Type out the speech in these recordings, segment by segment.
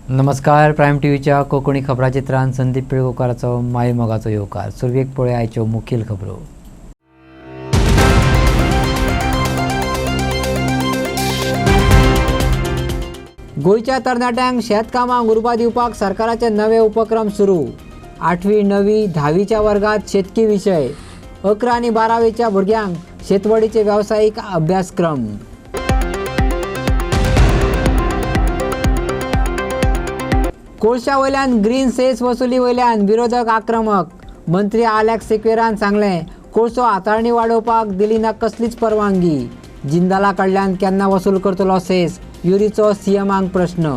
नमस्कार. प्रायम टीव्हीच्या कोकणी खबराचित्रांत संदीप पिळगोकाराचो माय मोगाचो येवकार. सुरवेक पळय आयच्यो मुखेल खबरो. गोंयच्या तरणाट्यांक शेतकामांक उर्बा दिवपाक सरकाराचे नवे उपक्रम सुरू. 8वी, 9वी, 10वीच्या वर्गात शेतकी विशय. 11 आनी 12वीच्या भुरग्यांक शेतवडीचे व्यावसायिक अभ्यासक्रम. कोळशा वयल्यान ग्रीन सेस वसुली वयल्यान विरोधक आक्रमक. मंत्री आलेक्स सिक्वेरान सांगलें, कोळसो हाताळणी वाडोवपाक दिली ना कसलीच परवानगी. जिंदाला कडल्यान केन्ना वसूल करतलो सेस, युरीचो सीएमांक प्रश्न.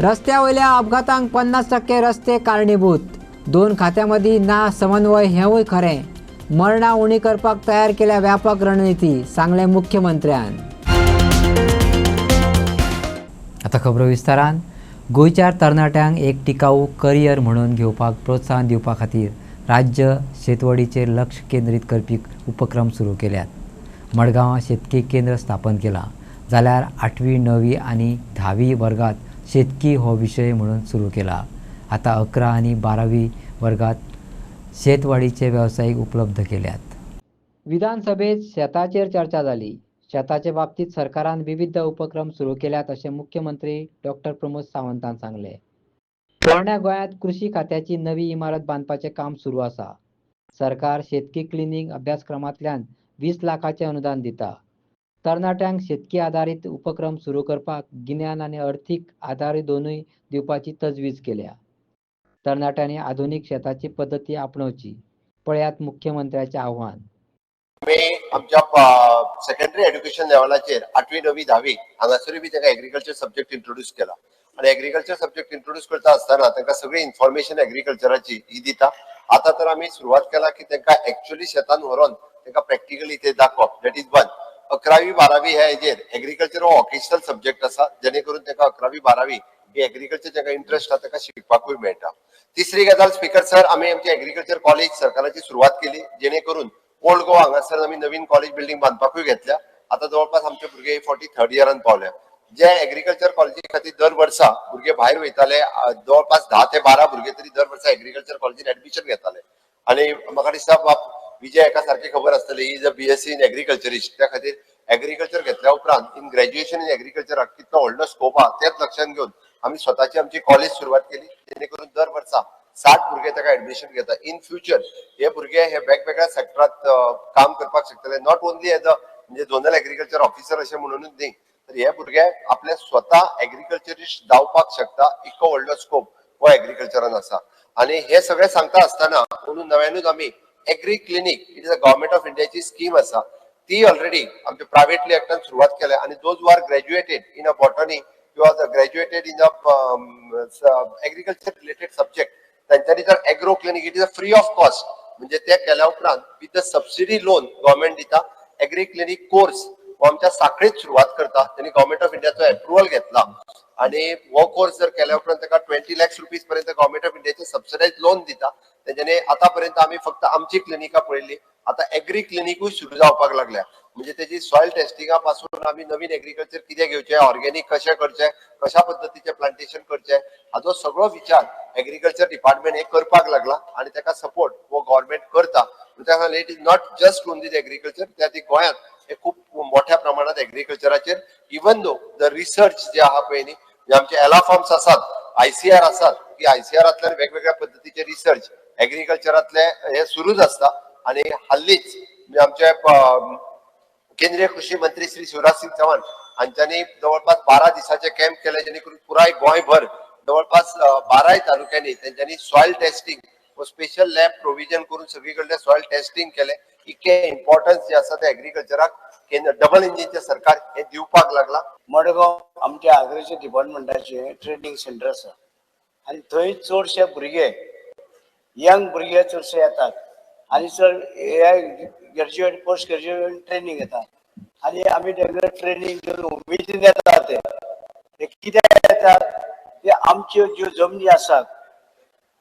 रस्त्या वयल्या अपघातांक 50% रस्ते कारणीभूत. 2 खात्यां मदीं ना समन्वय हेंवूय खरें. मरणां उणी करपाक तयार केल्या व्यापक रणनिती, सांगलें मुख्यमंत्र्यान. आता खबरो विस्तारान. गोंयच्या तरणाट्यांक एक टिकाऊ करियर म्हणून घेवपाक प्रोत्साहन दिवपा खातीर राज्य शेतवडीचेर लक्ष केंद्रीत करपी उपक्रम सुरू केल्यात. मडगांव शेतकी केंद्र स्थापन केलां, जाल्यार 8वी, 9वी आनी 10वी वर्गात शेतकी हो विशय म्हणून सुरू केला. आता 11 आनी 12वी वर्गात शेतवाडीचे वेवसायिक उपलब्ध केल्यात. विधानसभेत शेताचेर चर्चा जाली. शेताचे बाबतीत सरकारान विविध उपक्रम सुरू केल्यात अशें मुख्यमंत्री डॉ. प्रमोद सावंतान सांगलें. पोरण्या गोंयांत कृषी खात्याची नवी इमारत बांदपाचें काम सुरू आसा. सरकार शेतकी क्लिनीक अभ्यासक्रमांतल्यान 20 लाखांचें अनुदान दिता. तरणाट्यांक शेतकी आदारीत उपक्रम सुरू करपाक गिन्यान आनी अर्थीक आदार दोनूय दिवपाची तजवीज केल्या. तरणाट्यांनी आधुनीक शेताची पद्दती आपणोवची. पळयात मुख्यमंत्र्याचें आव्हान. आमच्या सेकंडरी एज्युकेशन लेवलाचेर 8वी, 9वी, 10वी हांगासरूय बी तांकां एग्रीकल्चर सब्जेक्ट इंट्रोड्यूस केला. आणि एग्रीकल्चर सब्जेक्ट इंट्रोड्यूस करता आसतना तांकां सगळी इन्फॉर्मेशन एग्रीकल्चराची ही दिता. आता तर आमी सुरवात केला की तांकां एक्चुअली शेतान व्हरोन तांकां प्रॅक्टिकली ते दाखोवप. That is one. 11वी, 12वी ह्या हेजेर एग्रीकल्चर हो ऑकेशनल सब्जेक्ट आसा, जेणे करून तांकां 11वी, 12वी ही एग्रीकल्चर जाका इंट्रस्ट आसा ताका शिकपाकूय मेळटा. तिसरी गजाल, स्पीकर सर, आमी आमची एग्रीकल्चर कॉलेज सरकाराची सुरवात केली, जेणे करून ओल्ड गोवा हांगासर आमी नवीन कॉलेज बिल्डिंग बांदपाकूय घेतल्या. आता जवळपास आमचे भुरगे 43rd इयरान पावल्या. जे एग्रीकल्चर कॉलेजी खातीर दर वर्सा भुरगे भायर वयताले, जवळपास 10 ते 12 भुरगे तरी दर वर्सा एग्रीकल्चर कॉलेजीन एडमिशन घेताले. आणि म्हाका दिसता विजय एका सारखी खबर आसतली, is a BSc in agriculturist. त्या खातीर एग्रीकल्चर घेतल्या उपरांत इन ग्रॅज्युएशन इन एग्रीकल्चराक कितलो व्हडलो स्कोप आहा तेच लक्षात घेवन आमी स्वताची आमची कॉलेज सुरवात केली, जेणे करून दर वर्सा 60 भुरगे ताका एडमिशन घेता. इन फ्युचर हे भुरगे हे वेगवेगळ्या सेक्टरात काम करपाक शकतले. नॉट ओन्ली एज अ म्हणजे झोनल एग्रीकल्चर ऑफिसर अशें म्हणूनच न्ही, तर हे भुरगे आपले स्वता एग्रीकल्चरिस्ट जावपाक शकता. इतको व्हडलो स्कोप हो एग्रीकल्चरान आसा. आणि हे सगळे सांगता आसतना म्हणून नव्यानूच आमी agri clinic, it is a government of इंडियाची स्कीम आसा, ती ऑलरेडी आमच्या प्रायव्हेटली एकट्यान सुरवात केल्या. आणि those who are graduated in a botany किंवा graduated in a agriculture related subject, त्यांच्यानी जर agro clinic, it is a free of cost, म्हणजे ते केल्या उपरांत with the subsidy loan government दिता. एग्री क्लिनिक कोर्स हो आमच्या साखळीत सुरवात करता. त्यांनी गव्हर्नमेंट ऑफ इंडियाचो अप्रुव्हल घेतला. आणि हो कोर्स जर केल्या उपरांत ताका 20 लाख रुपीज पर्यंत गव्हर्नमेंट ऑफ इंडियाचे सबसिडाइज लोन दिता. त्याच्याने आतापर्यंत आम्ही फक्त आमची क्लिनिका पळयली, आता एग्री क्लिनिकूय सुरू जावपाक लागल्या. म्हणजे त्याची सॉइल टेस्टिंगा पासून आम्ही नवीन एग्रीकल्चर कितें घेवचें, ऑर्गेनिक कशें करचें, कशा पद्धतीचे प्लांटेशन करचें, हाचो सगळो विचार एग्रीकल्चर डिपार्टमेंट हे करपाक लागला. आणि ताका सपोर्ट हो गव्हर्नमेंट करता. It is not just only the agriculture, त्या गोंयांत हे खूप मोठ्या प्रमाणात एग्रीकल्चराचेर इवन दो द रिसर्च जे आहा पळय न्ही, जे आमचे एला फॉर्म्स आसात, ICR आसात, की ICRांतल्यान वेगवेगळ्या पद्धतीचे रिसर्च एग्रीकल्चरांतले हे सुरूच असता. आणि हल्लीच आमचे केंद्रीय कृषी मंत्री श्री शिवराज सिंग चौहान हांच्यांनी जवळपास 12 दिसाचे कॅम्प केले, जेणे करून पुराय गोंयभर जवळपास 12 तालुक्यांनी त्यांच्यानी सॉइल टेस्टिंग व स्पेशल लॅब प्रोव्हिजन करून सगळीकडे सॉइल टेस्टिंग केले. इतके इम्पॉर्टन्स जे आसा ते एग्रीकल्चराक डबल इंजिनचे सरकार हे दिवपाक लागला. मडगांव आमच्या एग्रीकल्चर डिपार्टमेंटाचे ट्रेनिंग सेंटर आसा आणि थंय चडशे भुरगे यंग भुरगे चडशे येतात आणि चड ग्रॅज्युएट पोस्ट ग्रॅज्युएट ट्रेनिंग येतात. आणि आमी तांकां ट्रेनिंग घेवन उमेदीन येतात. ते कित्याक येतात, ते आमच्यो ज्यो जमनी आसात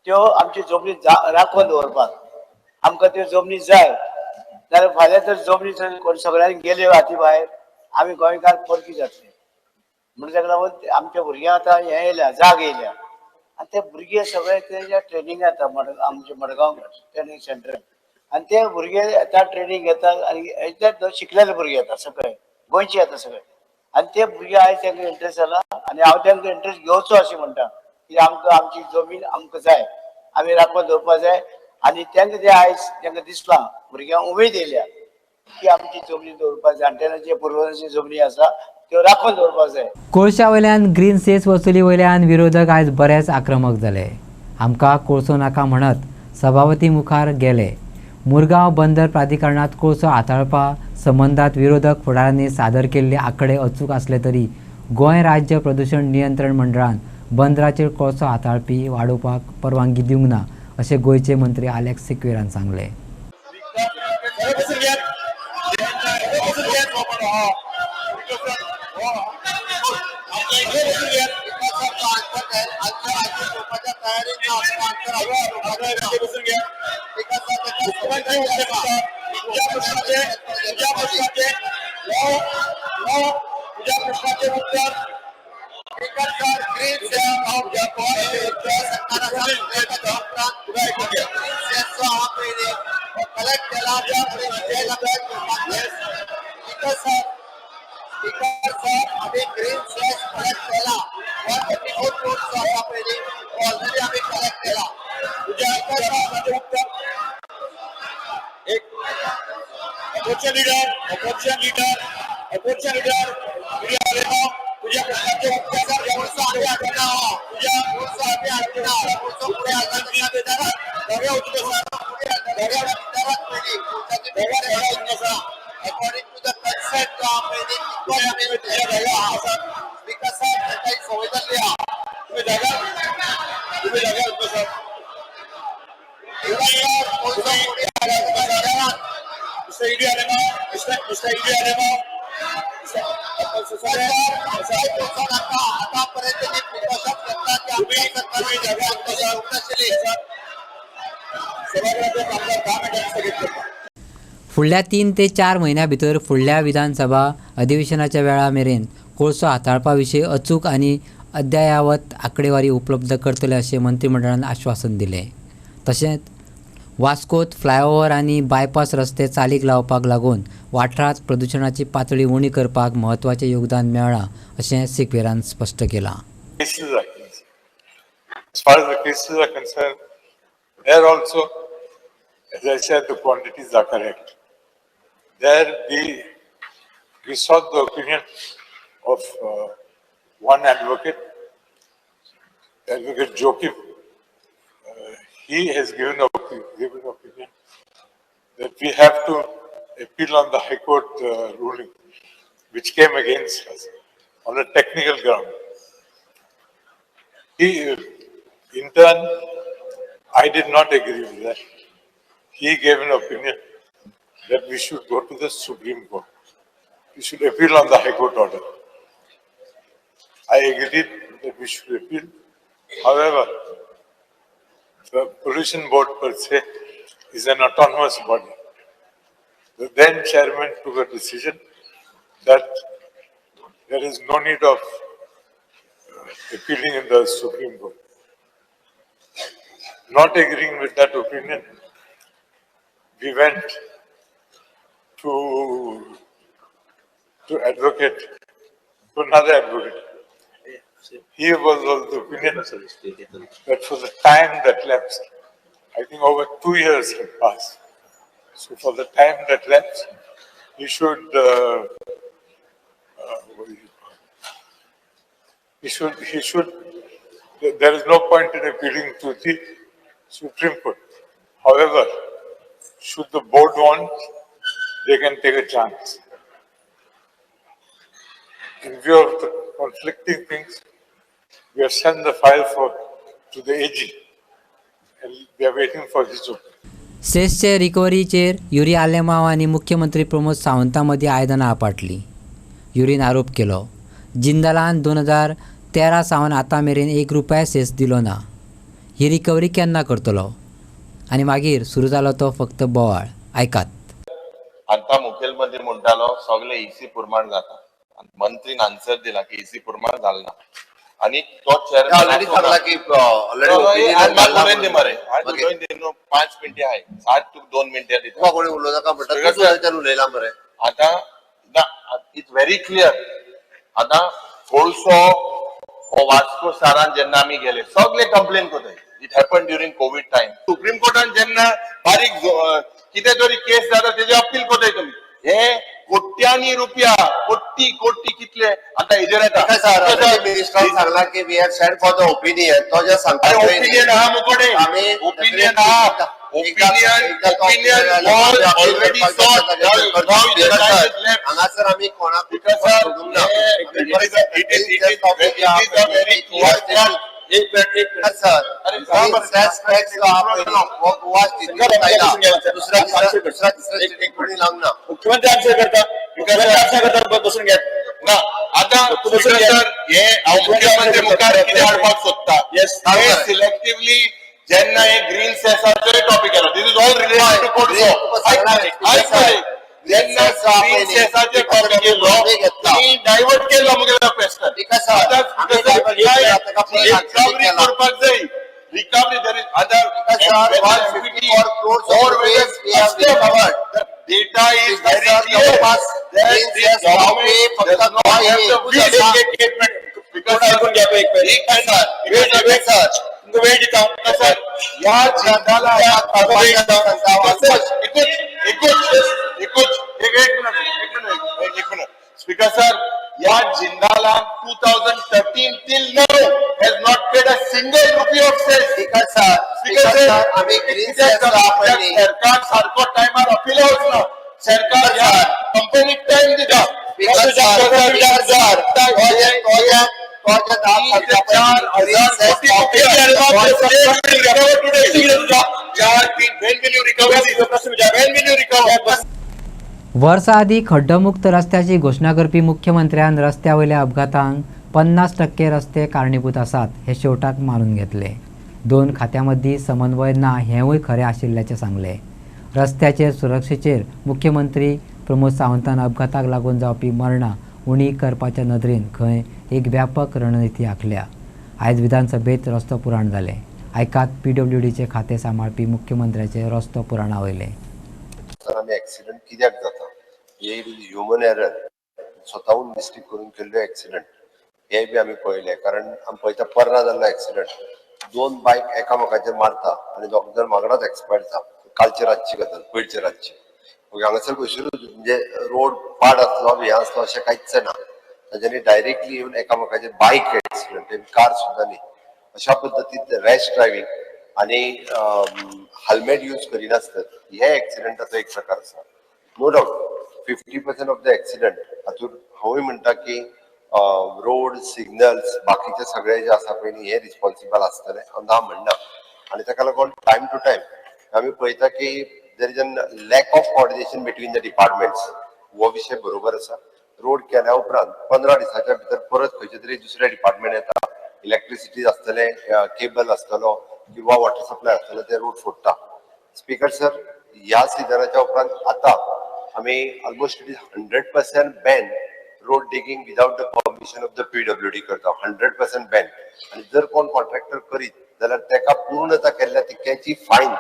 त्यो आमच्यो जमनी राखून दवरपाक. आमकां त्यो जमनी जाय जाल्यार फाल्यां जर जमनी सगळ्यांनी गेल्यो हाती भायर आमी गोंयकार परकी जातले म्हणजे ताका लागून आमच्या भुरग्यांक आतां हें येयल्या जाग येयल्या आनी ते भुरगे सगळे तेच्या ट्रेनिंग येता आमचे मडगांव ट्रेनिंग सेंटर आनी ते भुरगे येता ट्रेनिंग घेतात आनी हेच्यात शिकलेले भुरगे येतात सगळे गोंयचे येता सगळे आनी ते भुरगे आयज तांकां इंट्रस्ट जाला आनी हांव तांकां इंट्रस्ट घेवचो अशें म्हणटा की आमकां आमची जमीन आमकां जाय आमी राखून दवरपा जाय आनी तांकां ते आयज तांकां दिसलां भुरग्यांक उमेद येयल्या की आमची जमनी दवरपा जाणटेल्यांचे पुर्वजांची जमनी आसा त्यो राखून दवरपाक जाय. कोळशा वयल्यान ग्रीन सेस वसुली वयल्यान विरोधक आयज बरेच आक्रमक जाले. आमकां कोळसो नाका म्हणत सभापती मुखार गेले. मुरगांव बंदर प्राधिकरणात कोळसो हाताळपा संबंदात विरोधक फुडाऱ्यांनी सादर केल्ले आंकडे अचूक असले तरी गोंय राज्य प्रदूषण नियंत्रण मंडळान बंदराचेर कोळसो हाताळपी वाडोवपाक परवानगी दिवंक ना अशें गोंयचे मंत्री आलेक्स सिक्वेरान सांगले. फुडल्या 3 ते 4 म्हयन्यां भितर फुडल्या विधानसभा अधिवेशनाच्या वेळा मेरेन कोळसो हाताळपा विशीं अचूक आनी अद्ययावत आंकडेवारी उपलब्ध करतले अशें मंत्रिमंडळान आश्वासन दिलें. तशेंच वास्कोत फ्लायओव्हर आनी बायपास रस्ते चालीक लावपाक लागून वाठारांत प्रदुशणाची पातळी उणी करपाक म्हत्वाचें योगदान मेळ्ळां अशें सिक्वेरान स्पश्ट केलां. As far as the cases are concerned, there also, as I said, the quantities are correct. There we sought the opinion of one advocate, Advocate Joachim. He has given opinion that we have to appeal on the High Court ruling, which came against us on a technical ground. In turn, I did not agree with that. He gave an opinion that we should go to the Supreme Court. We should appeal on the High Court order. I agreed that we should appeal. However, the Pollution Board per se is an autonomous body. The then chairman took a decision that there is no need of appealing in the Supreme Court. Not agreeing with that opinion, we went to advocate, to another advocate. He was of the opinion that for the time that lapsed, I think over 2 years had passed. So for the time that lapsed, he should, there is no point in appealing to the Supreme Court. However, should the board want, they can take a chance. In view of the conflicting things, we have sent the file to the AG and we are waiting for his opinion. सेसचे रिकव्हरीचेर युरी आलेमांव आनी मुख्यमंत्री प्रमोद सावंता मदीं आयदनां आपटलीं. Urine आरोप केलो, जिंदालान 2013 सावन आतां मेरेन ₹1 सेस दिलो ना. ही रिकव्हरी केन्ना करतलो? आनी मागीर सुरू जालो तो फक्त बोवाळ. आयकात. आता मुखेलमंत्री म्हणटालो सगळे इसी पुरमाण जाता मंत्रीन आन्सर दिला की इसी पुरमाण जालना आणि तो ऑलरेडी सांगला की ऑलरेडी मरे 5 मिनिटे आहे 2 मिनिटे दिता कोणी उलोवं नाका म्हणटा उलयला मरे आता इट्स व्हेरी क्लियर आता फोळसो वास्को शारान जेन्ना आमी गेले सगळे कंप्लेन कोताय it happen during COVID time Supreme कोर्टान जेन्ना बारीक कितें तरी केस जाता तेजे अपील कोताय तुमी हे कोट्यांनी रुपया कोटी कोटी कितले आता हेजेर येता मिनिस्टर सांगला की we have send for the opinion तो जे सांगता ओपिनियन हा मुकोडे आम्ही ओपिनियन हा ओपिनियन ऑलरेडी सॉट हांगासर आम्ही कोणाक सोडूंक ना मुख्यमंत्री आन्सर करता बसून घ्या ना आता हे मुख्यमंत्री मुखार कितें हाडपाक सोदता सिलेक्टिव्हली जेन्ना हे ग्रीन सेसाचो टॉपिक येलो this is all related to court जेन्ना ग्रीन सेसाचे टॉपिक येलो आनी डायवर्ट केलो मुगेलो क्वेश्चन रिकवरी करपाक जाय recovery there is other data is very clear that the government does not have the because या जिंदाला स्पीकर सर या जिंदाला 2013 till now has not paid a single rupee of sales सरकार सारको timer appeal वचना सरकार या कंपनीक टाइम दिता वर्सा आदी खड्डोमुक्त रस्त्याची घोषणा करपी मुख्यमंत्र्यान रस्त्यावयल्या अपघातांक 50% रस्ते कारणीभूत आसात हे शेवटाक मानून घेतले. दोन खात्यां मदीं समन्वय ना हेंवूय खरें आशिल्ल्याचें सांगलें. रस्त्याचेर सुरक्षेचेर मुख्यमंत्री प्रमोद सावंतान अपघाताक लागून जावपी मरणां उणी करपाच्या नदरेन खंय एक व्यापक रणनिती आंखल्या. आयज विधानसभेत रस्तो पुराण जालें. आयकात PWDचे खातें सांबाळपी मुख्यमंत्र्याचे रस्तो पुराणा वयले. एक्सिडेंट कित्याक जाता हे ह्युमन एरर स्वताहून मिस्टेक करून केल्लो एक्सिडेंट हे बी आमी पळयले कारण आमी पळयता पर्रा जाल्लो एक्सिडेंट 2 बायक एकामेकाचेर मारता आनी दोग जाण वांगडाच एक्सपायर जाता कालचे रातची गजाल पयरचे रातची हांगासर कशेरूच म्हणजे रोड पाड आसलो हे आसलो अशें कांयच ना ताच्यानी डायरेक्टली येवन एकामेकाचेर बायक एक्सिडेंट कार सुद्दां न्ही अशा पद्दतीन रॅश ड्रायव्हिंग आणि हेल्मेट यूज करिनासतात हे एक्सिडेंटाचो एक प्रकार आसा. No doubt 50% of the accident हातूंत हांवूय म्हणटा की रोड सिग्नल्स बाकीचे सगळे जे आसा पळय हे रिस्पॉन्सिबल आसतले हांव म्हणना आनी ताका लागून टायम टू टायम आमी पळयता की there is an lack of coordination between the departments हो विशय बरोबर आसा. रोड केल्या उपरांत 15 दिसाच्या भितर परत खंयचे तरी दुसरे डिपार्टमेंट येता इलेक्ट्रिसिटी आसतले केबल आसतलो किंवा वॉटर सप्लाय आसतलो ते रोड फोडटा. स्पीकर सर ह्या सिजनाच्या उपरांत आता आमी almost 100% ban road digging without the permission of the PWD करता 100% बॅन आणि जर कोण कॉन्ट्रॅक्टर करीत जाल्यार ताका पूर्णता केल्ल्या तितक्याची फायन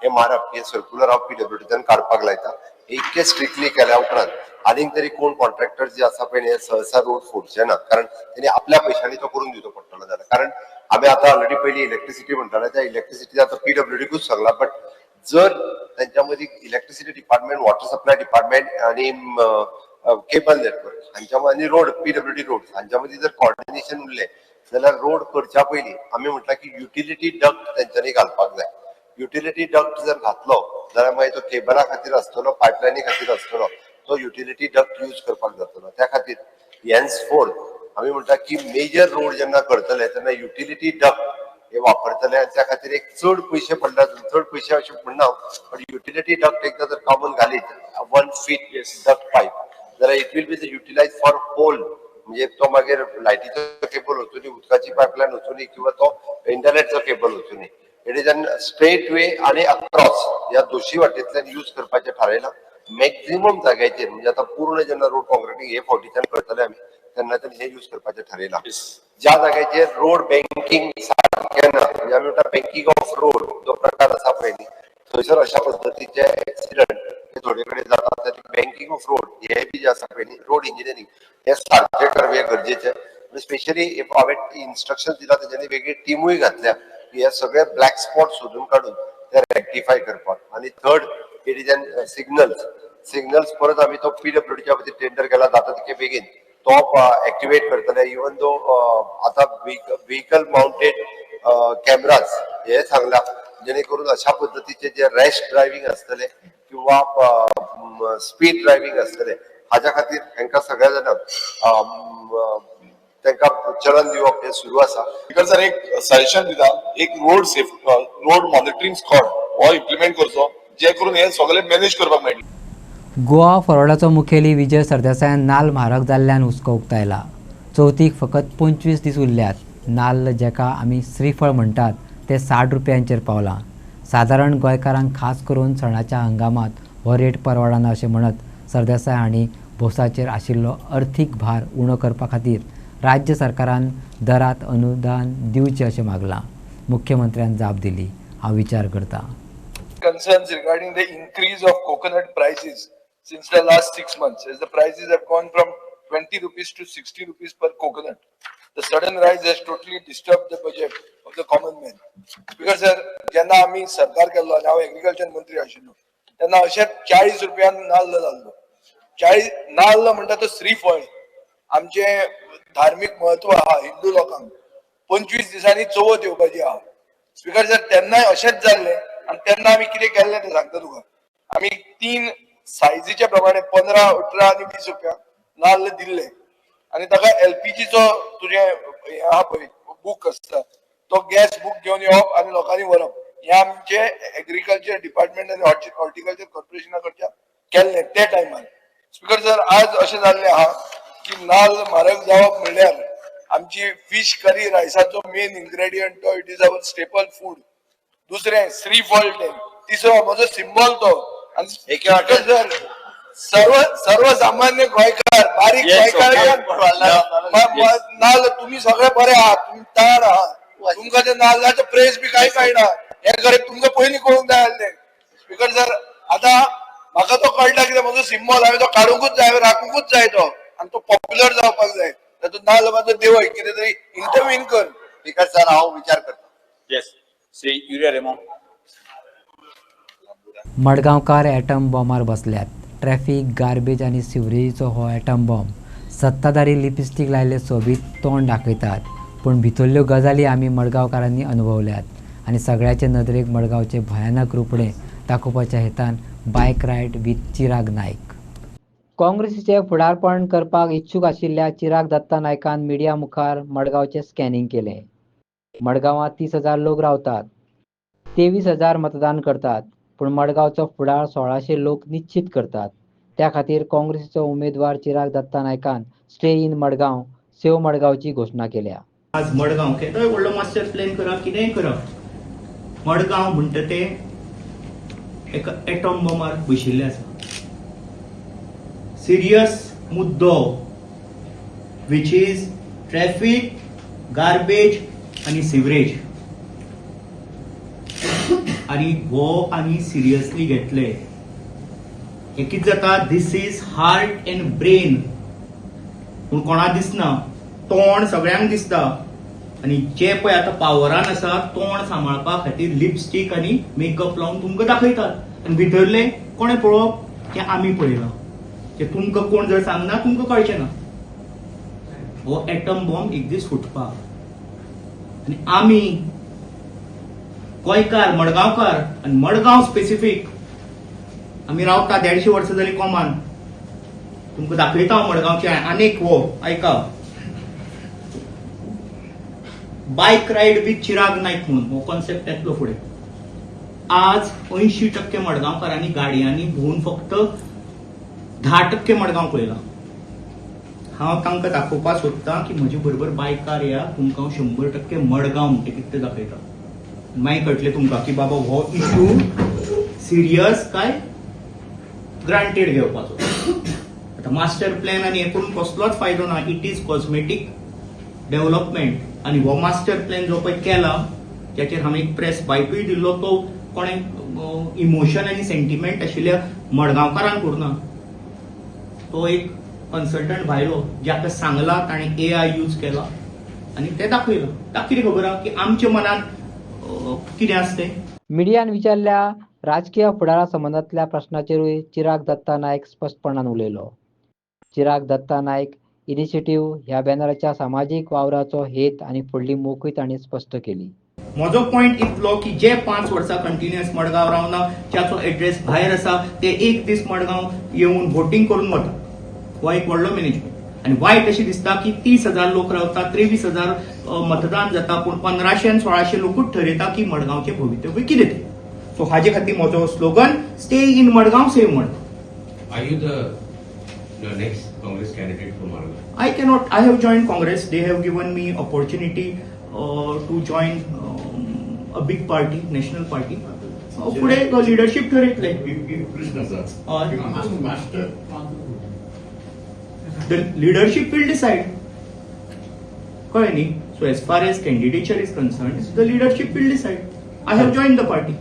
हे मारप हे सर्क्युलर ऑफ PWDच्यान काडपाक लायता. इतके स्ट्रिक्टली केल्या उपरांत आनीक तरी कोण कॉन्ट्रॅक्टर जे आसा पळय हे सहसा रोड फोडचे ना कारण तेणी आपल्या पयशांनी तो करून दिवचो पडटलो जाल्यार कारण आमी आतां ऑलरेडी पयली इलेक्ट्रिसिटी म्हणटाले त्या इलेक्ट्रिसिटी आतां PWDकूच सांगला बट जर त्यांच्या मदीं electricity department water supply department आणि केबल नेटवर्क हांच्या मदीं रोड PWD रोड हांच्या मदीं जर कॉर्डिनेशन उरलें जाल्यार रोड करच्या पयलीं आमी म्हटलां की युटिलिटी डक्ट तेंच्यांनी घालपाक जाय. युटिलिटी डक्ट जर घातलो जाल्यार मागीर तो केबला खातीर आसतलो पायपलायनी खातीर आसतलो तो युटिलिटी डक्ट यूज करपाक जातलो. त्या खातीर हेन्सफोर्थ आमी म्हणटा की मेजर रोड जेन्ना करतले तेन्ना युटिलिटी डक्ट हे वापरतले आनी त्या खातीर एक चड पयशे पडटा चड पयशे अशें म्हणना बट युटिलिटी डक्ट एकदा जर कॉमन घालीत 1 फीट डक्ट पायप जाल्यार it will be utilise for whole म्हणजे तो मागीर लायटीचो केबल वचूनी उदकाची पायपलायन वचूनी किंवा तो इंटरनेटचो केबल वचूनी it is an straight way आणि अक्रॉस या दोशी वाटेंतल्यान यूज करपाचें थारायलां मॅक्झिमम जाग्याचेर म्हणजे आता पूर्ण जेन्ना रोड कॉन्क्रिटींग हे फावटीच्यान करतले आमी तेन्ना हे यूज करपाचें थारयलां. ज्या जाग्याचेर रोड बँकिंग सारकें ना म्हणजे आमी म्हणटा बँकिंग ऑफ रोड जो प्रकार आसा पळय न्ही थंयसर अशा पद्दतीचे एक्सिडंट हे थोडे कडेन जातात. बँकिंग ऑफ रोड हे बी जे आसा पळय न्ही रोड इंजिनियरींग हे सारकें करप गरजेचें. स्पेशली हांवें इन्स्ट्रक्शन दिला तेच्यानी वेगळी टिमूय घातल्या हे सगळे ब्लॅक स्पॉट सोदून काडून ते रेक्टिफाय करपाक. आणि third it is an signals परत आमी तो PWDच्या खातीर टेंडर केला जाता तितके बेगीन तो एक्टिवेट करतले. इवन दो आता व्हेकल माउंटेड कॅमेराज हे सांगला जेणे करून अशा पद्दतीचे जे रॅश ड्रायव्हिंग आसतले किंवा स्पीड ड्रायव्हिंग आसतले हाच्या खातीर हांकां सगळ्या जाणांक तांकां चलन दिवप हे सुरू आसा. स्पीकर सर एक सजेशन दिता एक रोड मॉनिटरिंग स्क्वॉड हो इम्प्लिमेंट करचो जे करून हे सगळे मॅनेज करपाक मेळटलें. गोवा फॉरवर्डाचो मुखेली विजय सरदेसायान नाल्ल म्हारग जाल्ल्यान हुस्को उक्तायला. चवथीक फकत 25 दीस उरल्यात. नाल्ल जेका आमी श्रीफळ म्हणटात ते 60 रुपयांचेर पावलां. सादारण गोंयकारांक खास करून सणाच्या हंगामात हो रेट परवडना अशें म्हणत सरदेसाय हांणी भोवसाचेर आशिल्लो अर्थीक भार उणो करपा खातीर राज्य सरकारान दरांत अनुदान दिवचें अशें मागलां. मुख्यमंत्र्यान जाप दिली. हांव विचार करतां. Concerns regarding the increase of coconut prices since the last 6 months, as the prices have gone from 20 rupees to 60 rupees per coconut. The sudden rise has totally disturbed the budget of the common man. Because sir, जेन्ना आमी सरकार केल्लो आनी हांव agriculture मंत्री आशिल्लो तेन्ना अशें 40 रुपयान नाल्ल जाल्लो. 40 नाल्ल म्हणटा तो श्रीफळ आमचे धार्मीक महत्व आहा हिंदू लोकांक 25 दिसांनी चवथ येवपाची आहा. स्पीकर सर तेन्नाय अशेंच जाल्लें आणि तेन्ना आमी कितें केल्लें ते सांगता तुका. आमी 3 सायझीच्या प्रमाणे 15, 18 आणि 20 रुपया नाल्ल दिल्ले आणि ताका LPGचो तुजें हें आहा पळय बूक आसता तो गॅस बूक घेवन येवप आनी लोकांनी व्हरप हें आमचे एग्रीकल्चर डिपार्टमेंट आनी हॉर्टिकल्चर कॉर्पोरेशना कडच्यान केल्लें ते टायमार. स्पीकर सर आज अशें जाल्लें आहा की नाल्ल म्हारग जावप म्हणल्यार आमची फिश करी रायसाचो मेन इन्ग्रेडियंट तो it is our staple food. दुसरें श्रीफळ तें. तिसरो म्हजो सिंबॉल तो. आनी सर सर्वसामान्य गोंयकार बारीक गोंयकार नाल्ल तुमी सगळे बरे आहात तुमी तयार आहात तुमकां ते नाल्लाचो प्रेस बी कांय कळना हे गरीब तुमकां पयलीं कळूंक जाय आसलें. स्पीकर सर आतां म्हाका तो कळटा कितें म्हजो सिंबॉल हांवें तो काडूंकूच जाय राखूंकूच जाय तो आनी तो पॉप्युलर जावपाक जाय. तातूंत नाल्ल मात्र देवय कितें तरी इंटरव्हीन कर. स्पीकर सर हांव विचार करता. येस श्री युरिया रेमो. मडगांवकार एटम बॉम्बार बसल्यात. ट्रॅफिक गार्बेज आनी सिवरेजीचो हो एटम बॉम्ब सत्ताधारी लिपस्टीक लायले सोबीत तोंड दाखयतात पूण भितरल्यो गजाली आमी मडगांवकारांनी अनुभवल्यात आनी सगळ्याचे नदरेक मडगांवचे भयानक रूपणे दाखोवपाच्या हेतान बायक रायड विथ चिराग नायक. काँग्रेसीचे फुडारपण करपाक इच्छूक आशिल्ल्या चिराग दत्ता नायकान मिडिया मुखार मडगांवचे स्कॅनिंग केलें. मडगांवांत 30,000 लोक रावतात. 23,000 मतदान करतात पूण मडगांवचो फुडार 1600 लोक निश्चित करतात. त्या खातीर काँग्रेसीचो उमेदवार चिराग दत्ता नायकान स्टे इन मडगांव सेव मडगांवची घोशणा केल्या. आज मडगांव केदोय व्हडलो मास्टर प्लॅन करप कितेंय करप मडगांव म्हणटा ते एका एटॉम बॉम्बार बशिल्ले आसा. सिरियस मुद्दो विच इज ट्रॅफिक गार्बेज आनी सिवरेज आनी हो आमी सिरियसली घेतले. हे कितें जाता दिस इज हार्ट एंड ब्रेन पूण कोणाक दिसना तोंड सगळ्यांक दिसता आनी जे पळय आतां पावरान आसा तोंड सांबाळपा खातीर लिपस्टीक आनी मेकअप लावन तुमकां दाखयतात आनी भितरले कोणें पळोवप तें आमी पळयलां. ते तुमकां कोण जर सांगना तुमकां कळचें ना. हो एटम बॉम्ब एक दीस फुटपाक आनी आमी गोंयकार मडगांवकार आनी मडगांव स्पेसिफीक आमी रावता 150 वर्सां जाली कोमान. तुमकां दाखयता हांव मडगांवचे आनीक हो आयका बायक रायड विथ चिराग नायक म्हणून हो कॉन्सेप्ट येतलो फुडें. आज 80% मडगांवकारांनी गाडयांनी भोंवन फक्त 10% मडगांव पळयला. हांव तांकां दाखोवपाक सोदतां की म्हजे बरोबर बायकार या तुमकां हांव 100% मडगांव म्हणटा कितें तें दाखयता. मागीर कळटलें तुमकां की बाबा हो इशू सिरियस काय ग्रांटेड घेवपाचो. आतां मास्टर प्लॅन आनी हे करून कसलोच फायदो ना. It is cosmetic development. आनी हो मास्टर प्लॅन जो पळय केला त्याचेर हांवें एक प्रेस बायटूय दिल्लो, तो कोणें इमोशन आनी सेंटिमेंट आशिल्ल्या मडगांवकारांक करना. तो एक कन्सल्टंट भायलो ज्याका सांगला ताणें AI यूज केला आनी तें दाखयलां. ताका कितें खबर आहा की आमच्या मनात कितें आसा तें. मिडियान विचारल्या राजकीय फुडारा संबंदांतल्या प्रश्नाचेरूय चिराग दत्ता नायक स्पश्टपणान उलयलो. चिराग दत्ता नायक इनिशिएटिव्ह ह्या बॅनराच्या सामाजीक वावराचो हेत आनी फुडली मोखूय तांणी स्पश्ट केली. म्हजो पॉयंट इतलो की जे 5 वर्सां कंटिन्युअस मडगांव रावना, ज्याचो एड्रेस भायर आसा, ते एक दीस मडगांव येवन वोटिंग करून वता. हो एक व्हडलो मॅनेजमेंट. आनी वायट अशें दिसता की 30,000 लोक रावता, 23,000 मतदान जाता, पूण 1500 आनी 1600 लोकूच ठरयता की मडगांवचें भवितव्य कितें तें. सो हाजे खातीर म्हजो slogan stay in Madgaon, save Madgaon. Are you the next Congress candidate for Marga? I have joined Congress. They have given me opportunity to join a big party, national party. पुढे leadership ठरयतले. The leadership will decide. कळ्ळें न्ही. So as far as candidature is concerned, the leadership will decide. I have joined the party.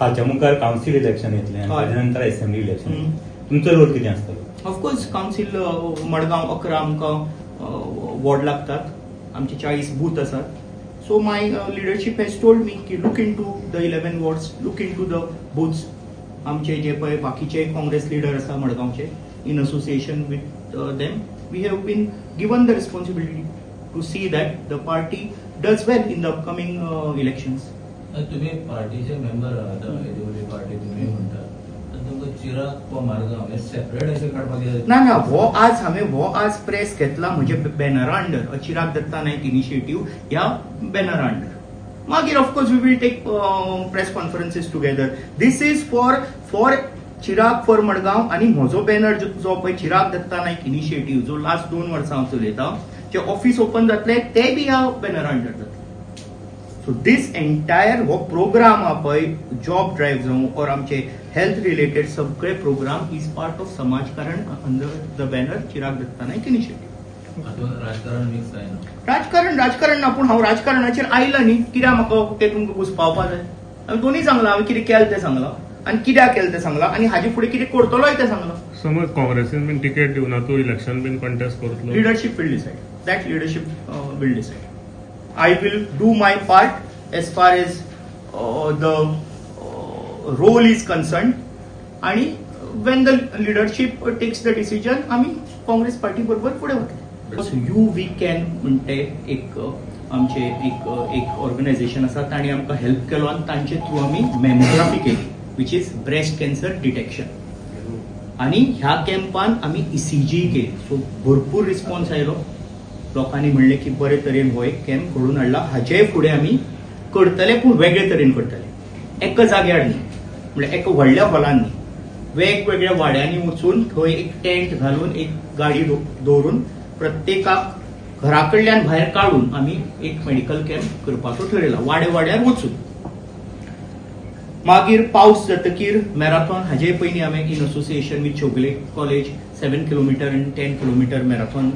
हाच्या मुखार council election येतलें आनी ताजे नंतर assembly election. तुमचो रोल कितें आसतलो? ऑफकोर्स काउन्सिल मडगांव 11 आमकां वॉर्ड लागतात. आमचे 40 बूथ आसात. So my leadership has told me की look into the 11 wards, look into the booths. आमचे जे पळय बाकीचे काँग्रेस लिडर आसा मडगांवचे, in association with them we have been given the responsibility to see that the party does well in the upcoming elections. तुम्ही पार्टीचे member आहात, एडिओली party तुम्ही म्हणता, तुमकां चिराग वा मारगांव हे सेपरेट अशें काडपाक जाय? ना हो आज प्रेस घेतला म्हणजे बॅनरा अंडर चिराग दत्ता नायक इनिशिएटिव्ह ह्या बॅनरा अंडर. मागीर of course we will take press conferences together. This is for Chirag for Madgaon. आनी म्हजो बॅनर जो पळय चिराग दत्ता नायक इनिशिएटिव्ह जो लास्ट 2 वर्सां हांव चलयता, जे ऑफिस ओपन जातले ते बी ह्या बॅनरा अंडर जातले. सो दीस एंटायर हो प्रोग्राम हा पळय, जॉब ड्रायव्ह जावं और आमचे हेल्थ रिलेटेड सगळे प्रोग्राम इज पार्ट ऑफ समाजकारण under the banner Chirag Datta Naik initiative. राजकारण मिक्स जायना. राजकारण ना, पूण हांव राजकारणाचेर आयला न्ही, कित्याक म्हाका तें तुमकां घुसपावपा जाय. हांवें दोनूय सांगलां, हांवें कितें केलें तें सांगलां आनी कित्याक केलें तें सांगलां आनी हाजे फुडें कितें करतलोय तें सांगलां. समज काँग्रेसीन बीन टिकेट दिवना, तूं इलेक्शन बीन कंटेस्ट करतलो? Leadership will decide. That leadership will decide. I will do my part as far as the role is concerned. आणि when the leadership takes the decision, आम्ही काँग्रेस पार्टी बरोबर पुढे वतले. We can म्हणते एक आमचे एक ऑर्गनायझेशन आसा, ताणी आमकां हेल्प केलो आनी तांचे थ्रू आमी मॅमोग्राफी केली, which is breast cancer detection. आनी ह्या कॅम्पान आमी ECG केली. सो भरपूर रिस्पॉन्स आयलो. लोकांनी म्हणले की बरे तरेन हो एक कॅम्प घडून हाडला. हाचे फुडें आमी करतले, पूण वेगळे तरेन करतले. एका जाग्यार न्ही, म्हणजे एका व्हडल्या हॉलान न्ही, वेगवेगळ्या वाड्यांनी वचून थंय एक टेंट घालून, एक गाडी दवरून प्रत्येकाक घरा कडल्यान भायर काडून आमी एक मेडिकल कॅम्प करपाचो ठरयला, वाड्यार वचून. मागीर पावस जातकीर मॅरेथॉन, हाजे पयलीं हांवें in association with Chogle college 7 kilometre आनी 10 किलोमिटर मॅरेथॉन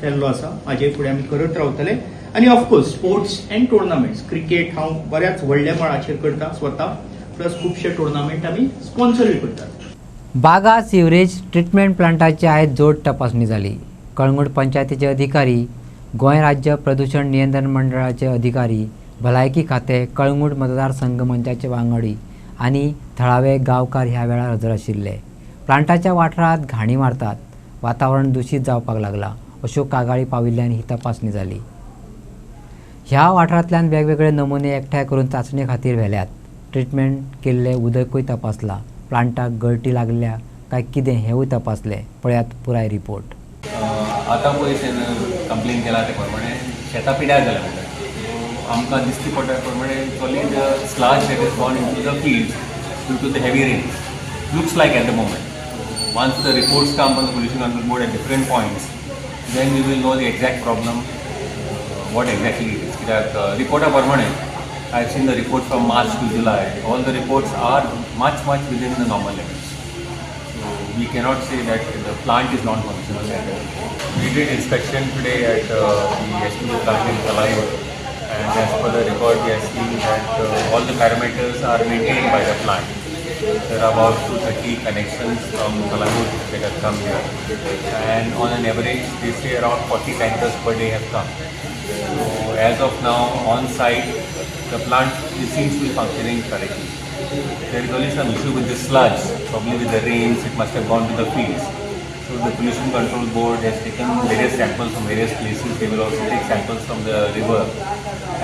केल्लो आसा. हाजे फुडें आमी करत रावतले. आनी of course sports end tournaments, cricket हांव बऱ्याच व्हडल्या मळाचेर करता स्वता, प्लस खुबशे टुर्नामेंट आमी स्पॉन्सरूय करतात. बागा सिवरेज ट्रिटमेंट प्लांटाची आयज जोड तपासणी जाली. कळंगूट पंचायतीचे अधिकारी, गोंय राज्य प्रदूषण नियंत्रण मंडळाचे अधिकारी, भलायकी खाते, कळंगूट मतदारसंघ मंचाचे वांगडी आनी थळावे गांवकार ह्या वेळार हजर आशिल्ले. प्लांटाच्या वाठारांत घाणी मारतात, वातावरण दूषित जावपाक लागला अश्यो कागाळी पाविल्ल्यान ही तपासणी जाली. ह्या वाठारांतल्यान वेगवेगळे नमुने एकठांय करून चांचणे खातीर व्हेल्यात. ट्रिटमेंट केल्ले उदकूय तपासला. प्लांटाक गळटी लागल्या काय कितें हेंवूय तपासलें. पळयात पुराय रिपोर्ट. आतां पयशेन कंप्लेन केला ते प्रमाणे शेतां पिड्यार जाल्या म्हणटात. आमकां दिसती पडटा प्रमाणे solid slush that is gone into the field due to the heavy rains. Looks like at the moment. Once the reports come from the pollution control board at different points, then we will know the exact problem, what exactly it is. Kidak reporter permane, I have seen the reports from March to July. All the reports are much within the normal limits. So we cannot say that the plant is non-functional. We did inspection today at the STU plant in Kalangur, and as per the record we have seen that all the parameters are maintained by the plant. There are about 230 connections from Kalangur that have come here, and on an average they say around 40 tankers per day have come. So as of now on site the plant seems to be functioning correctly. There is only some issue with the sludge, probably with the rains it must have gone to the fields. So the Pollution Control Board has taken various samples from various places. They will also take samples from the river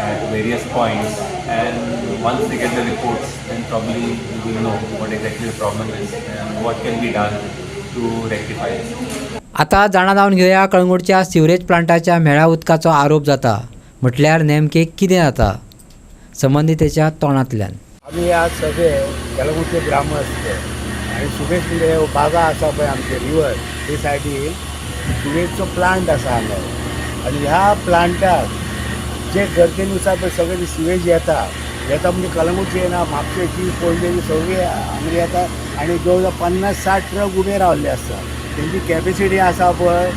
at various points, and once they get the reports then probably we will know what exactly the problem is and what can be done to rectify it. आता जाणा जावन घेवया कळंगूटच्या sewerage प्लांटाच्या मेळ्या उदकाचो आरोप जाता म्हटल्यार नेमके कितें जाता संबंधितेच्या तोंडांतल्यान. आम्ही आज सगळे कळंगूटचे ग्रामस्थ आणि सुबेज म्हणजे बागा आसा पळय आमचे रिवर ते सायडीन सुबेजचो प्लांट आसा हांगा, आणि ह्या प्लांटाक जे गरजेनुसार पळय सगळे सिवेज येता म्हणजे कळंगूटचे येना, म्हापशेची पणजेची सगळी हांगा येता, आणि जवळ जवळ 50-60 ट्रक उबे रावल्ले आसता. तेंची कॅपेसिटी आसा पळय